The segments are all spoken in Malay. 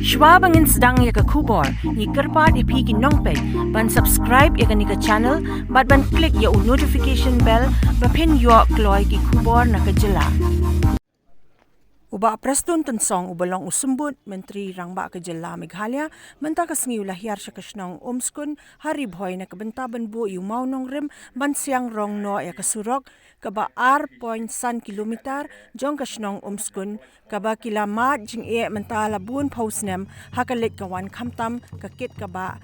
Schwabangin sedang ya ke kubor, ni kerpat ipi ki nongpek, ban subscribe ya ke ni ke channel, ban klik ya notification bell, pen yo kloy ki kubor na ke jela. Uba Preston tensong ubalong usumbut Menteri Rangba ke Jela Meghalaya menta kasngi ulahiyar siya kasnong umskun hari boy na kabentaban bu yu mau nong rim ban siang rong no ya kasurok kaba R.1 kilometer jong kasnong umskun kaba kilamat jing e menta labun pausnem hakalit kawan kamtam kakit kaba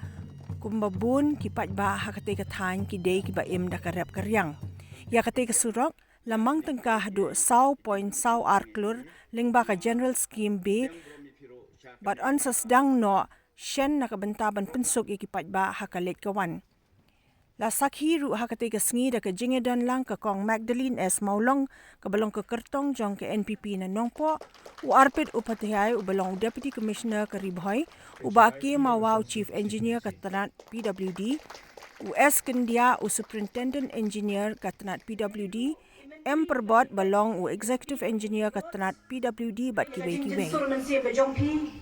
kumbabun kipat ba hakate katang kidei kiba im dakarep karyang ya kate kasurok lamang tengkah du saw point saw arklur lingba ka general scheme B but on sa sedang no shen nakabentaban pensuk ikipat ba hakalit kawan la sakhi ru hakate ka sngi da ka jingedan lang ka kong Magdalene S Maulong kabalong ka kertong jong ka NPP na nongpo u arpit upatihai ubalong deputy commissioner ka ribhoy ubaki mawaw chief engineer ka tanat PWD u S Kendia u superintendent engineer ka tanat PWD M perbot balong u executive engineer katanat PWD bat kiwe-kiwe. Sur man siya ka jong pi.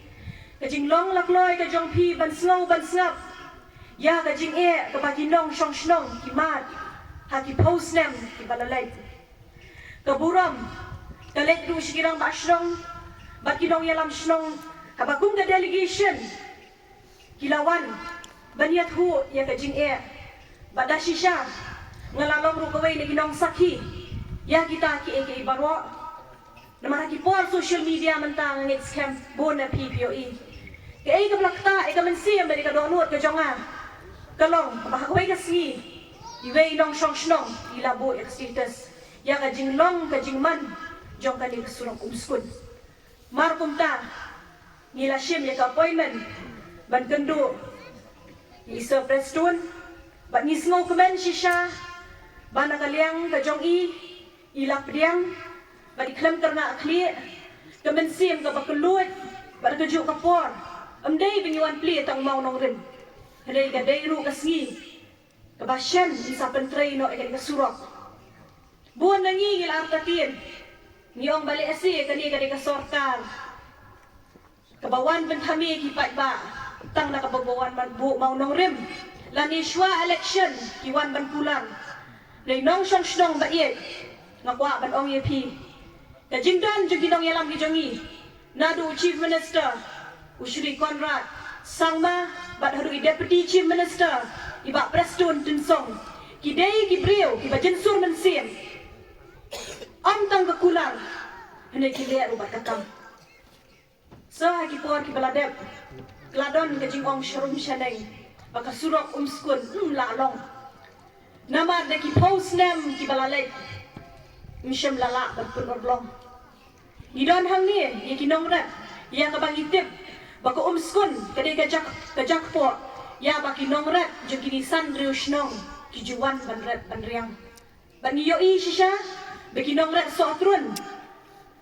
Kajing long lakloy ka jong pi ban slow ban snap. Ya kajing e ka baginong shong shnong ki mat. Ha ki post nem ki balalay. Kaburam kalet du shikirang ba shnong bat kinong yalam shnong kabakung ka delegation. Kilawan banyat hu ya kajing e. Badashi siya ngalalong ru kaway na ginong sakhi. Ya kita ki eke ibarwa namara ki por social media mentang ngit scam bona PPOE ke eke blakta eke mensi amerika donut ke jonga kalong bahawai ka si iwei long shong shnong ilabo ek status ya ka jing long ka jing man jong ka ni surong umskun mar kumta nila shim ya ka appointment ban kendu ni sir Preston ban ni sngo kemen shisha ban nakaliang ka jong ilap diang bagi klem terna akli kemensim ka bakelut bar keju kapor amdai binyuan pli tang mau nong rim hedai ka dairu kasngi ka basyan isa pentrei no ekan ka surok buan nangi ngil artatin niong bali asi kani ka sorkar kabawan bentami kipat ba tang nakababawan man bu mau nong rim lani shwa election kiwan ban pulang dai nong shong shnong ba ye ngakwa ban ong yepi ka jingdan juginong yalam gijongi nadu chief minister Ushri Conrad sangma bat haru deputy chief minister iba Preston tinsong kidei kibriu kiba jensur mensim amtang kekulang hene kile ubat kakam so haki por kibaladep gladon ka jingong sharum shaneng baka surok umskun la long namar de ki post nem kibalalek Misham lala berpenolong. Di don hang ni, ye kinong rat, ya kabang itip, baka umskun, kadai kajak po, ya baki nong rat, jeng kini sandriu shnong, kijuan ban rat ban riang. Ban yoi shisha, baki nong rat so atrun.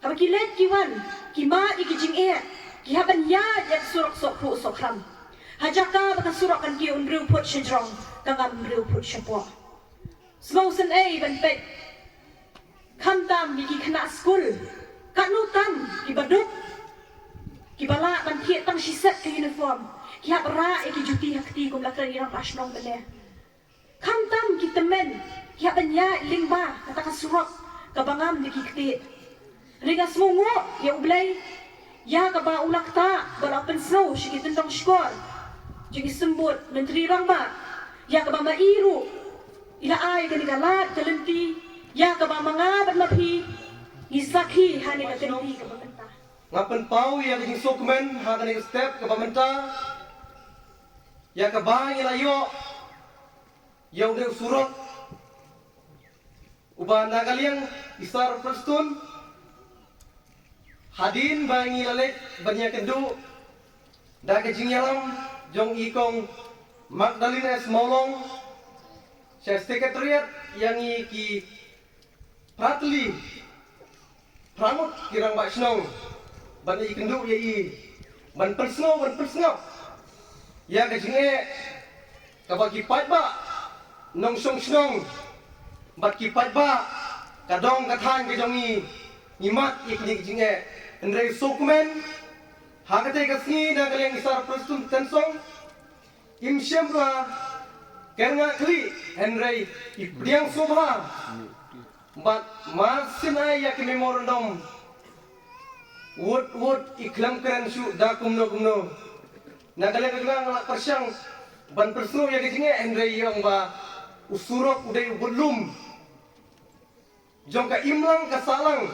Kaba kilet kiwan, kima ikijing e, kihaban ya yak surok sok hu sok ram. Hajaka baka surok kan ki unriu put shijrong, kangam unriu put shapo. Smausen e ban pek, Kamtam bigi kena skul kanutam kibaduk kibala ban kiet tang shiset ke uniform kiap ra eki juti hakti kum lakran irang pasnong bele kamtam kitemen kiap banya lingba kata kasurok kabangam di kikti ringa smungo ya ublay ya kaba ulakta bala pensau shikitin tong skor jigi sembut menteri rangba ya kaba mairu ila ay kanigalat kalenti ya kaba mga mapi isakhi hani ka tinong ka bamenta ngapen pau ya ging sokmen ha kani step ka bamenta ya ka ba ilayo ya udah surot uban nagaliang isar Preston hadin bangi lalek banyak kendu daga jingyalam jong ikong Magdalene S Maulong saya sekretariat yang ki Pratli Pramut kirang bak senong ban i kenduk ye i ban persngau ya ka jinge ka bagi pat ba nong song senong bat ki pat ba ka dong ka than ka jongi ngimat i jinge andre sokmen Hakate kasngi na kaliang isar prestun tensong im syembra Kernga kli Henry ipriang sobha but marsinai yak memorandum wood iklam keren su da kumno na kaliang ngalak persyang ban persnu yak jinge Henry yang ba usurok udai belum jong ka imlang ka salang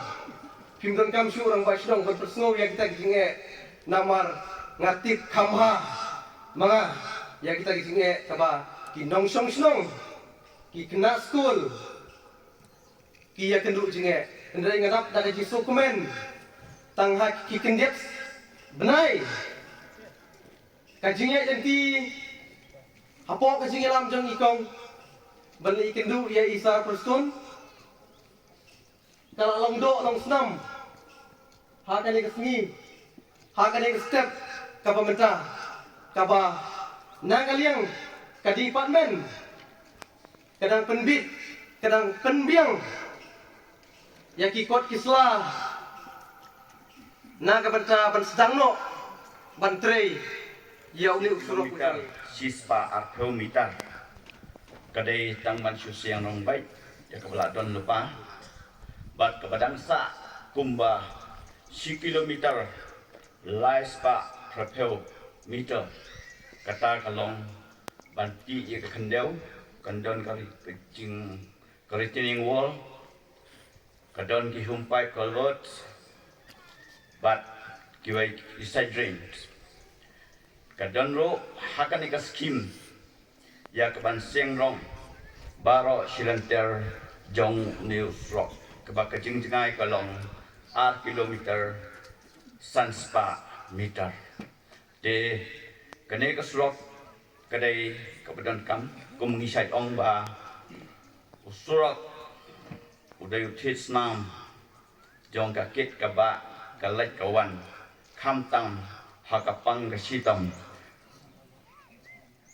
pimdon kam su orang ba sidong ban persnu yak kita jinge namar ngatip kamha mga yak kita jinge kaba ki nong song snong ki kena school ki ya kenduk jinge ndai ngadap da ji dokumen tang ha ki kendiat benai ka jinge janti apo ka jinge lam jong ikong bali kendu ya isar perstun kala long do long snam ha ka ni kesngi ha ka ni step ka pemerintah ka ba nang kaliang ka department kadang penbit kadang penbiang ya kikot kisla na ka banta ban sedang no bantrei ya uli usurok Kilometer sispa arkeometer kadai tang man susiang nong baik ya kebeladon lupa bat kebadang sa kumba si kilometer lais pa prapel meter kata kalong banti ia ke kendon kali kecing retaining wall kadon ki humpai kolot bat kiwai side drains kadon ro hakan ika skim ya keban seng rong baro silenter jong news rock keba kecing jengai kalong kilometer sanspa meter de kene keslok kadai kebedan kam kumengisai ong ba usurak udai utis nam jong kakit kaba kalai kawan kamtam hakapang kasitam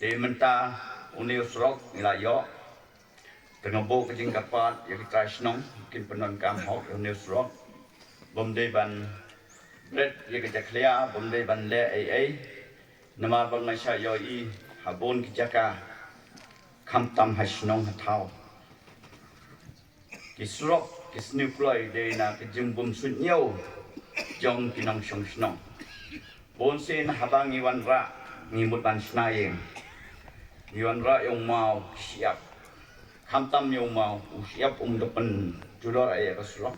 de menta uni usurak nilayo tengabo kejing kapat yang kita senong mungkin penon kam hok uni usurak bomde ban bread yang kita clear bomde ban le ai nama bang masya yoi habon kijaka kamtam hasnong hatau kisrok kisnukloi de na kejumbum sunyau jong kinong song snong bonsin habang iwan ra ngimut ban snayeng iwan ra yung mau siap kamtam yung mau siap depan judor ay kasrok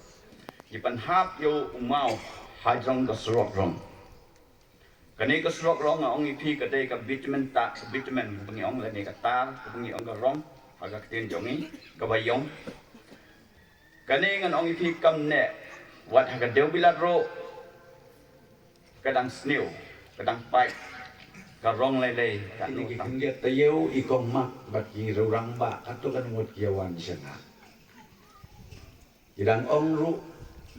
ipan hap yung mau hajong kasrok rong kani kasrok rong ang ipi kadai ka vitamin ta vitamin pengi ong lani ka tar pengi ong ka rong aga ktin jongi ka bayong kani ngan ong ipi kam ne wat haga deu bilat ro kadang snew kadang pai ka rong lele ka ini kita lihat tayo ikong mak bagi orang ba atau kan ngut kiawan sana idang ong ru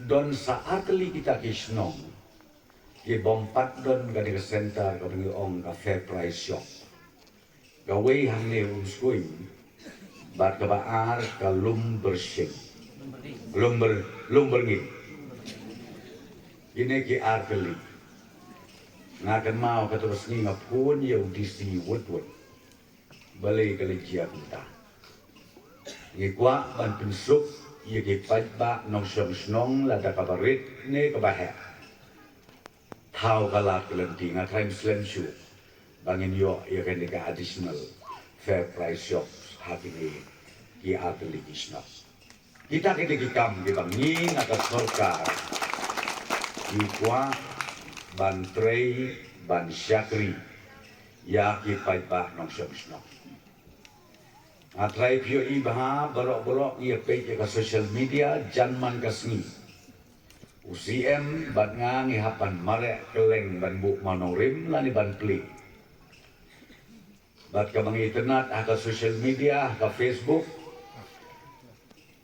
don saat li kita kisnong ki bompat don ga di center ka ngi ong ka fair price shop ga wei hang ne uskui bat ka baar ka lumber shing lumber ngi ini ki arkeli ngakan mau ka terus ni ngapun yo DC woodwood balik ke lejia kita ngi kwa ban pensuk ye ki ba nong snong la da kabarit ne ka bahe Tau kalat kelenting akan selain syu bangin yo ya kan deka additional fair price shops hari ini ki ateli kisna kita kam di bangin atas sorkar ikwa ban trei ban syakri ya ki ba nong syamsno atrai pio ibha borok ia page ke social media janman kasni UCM ban ngangi hapan mare keleng ban buk manorim lani ban pli bat ka mangi internet ka social media ka Facebook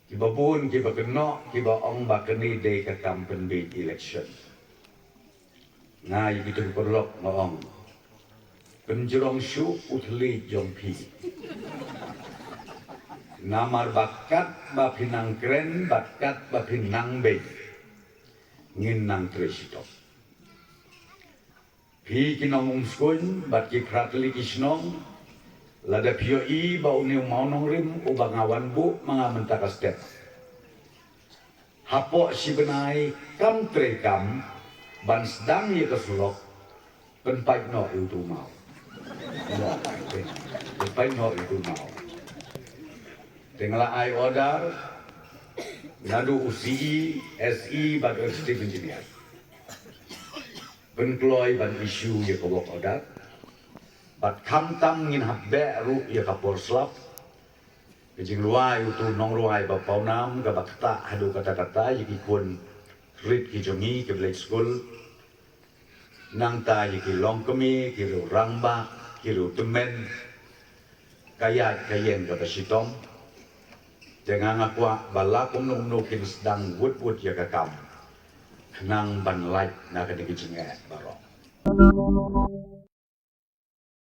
kiba bun kiba keno kiba ong bakani day ka campaign day election nga yitu perlok maong penjerong syu utli jongpi namar bakat ba pinang kren bakat ba pinang bay ngin nang tresito Hi kinong umskun bat ki prateli kisnong lada pio I ba uniu maunong rim ubangawan bu mga mentaka step. Hapo si benai kam tre kam ban sedang ye kesulok penpai no itu mau. No, penpai no itu mau. Tengala ai order nadu UCI SI bag executive engineer. Penkloy ban isu ye kobok order. Bat kamtam ngin habbe ru ye kapor slap. Kejing luai utu nong luai ba paunam ka bakta hadu kata-kata ye kun rit ki jongi ke black school. Nang ta ye ki long kemi ki ru rangba ki ru temen. Kaya kayen ka basitom. Jangan akwa balakum nukin sedang wud ya kakam. Nang ban light na kadigi jinge barok.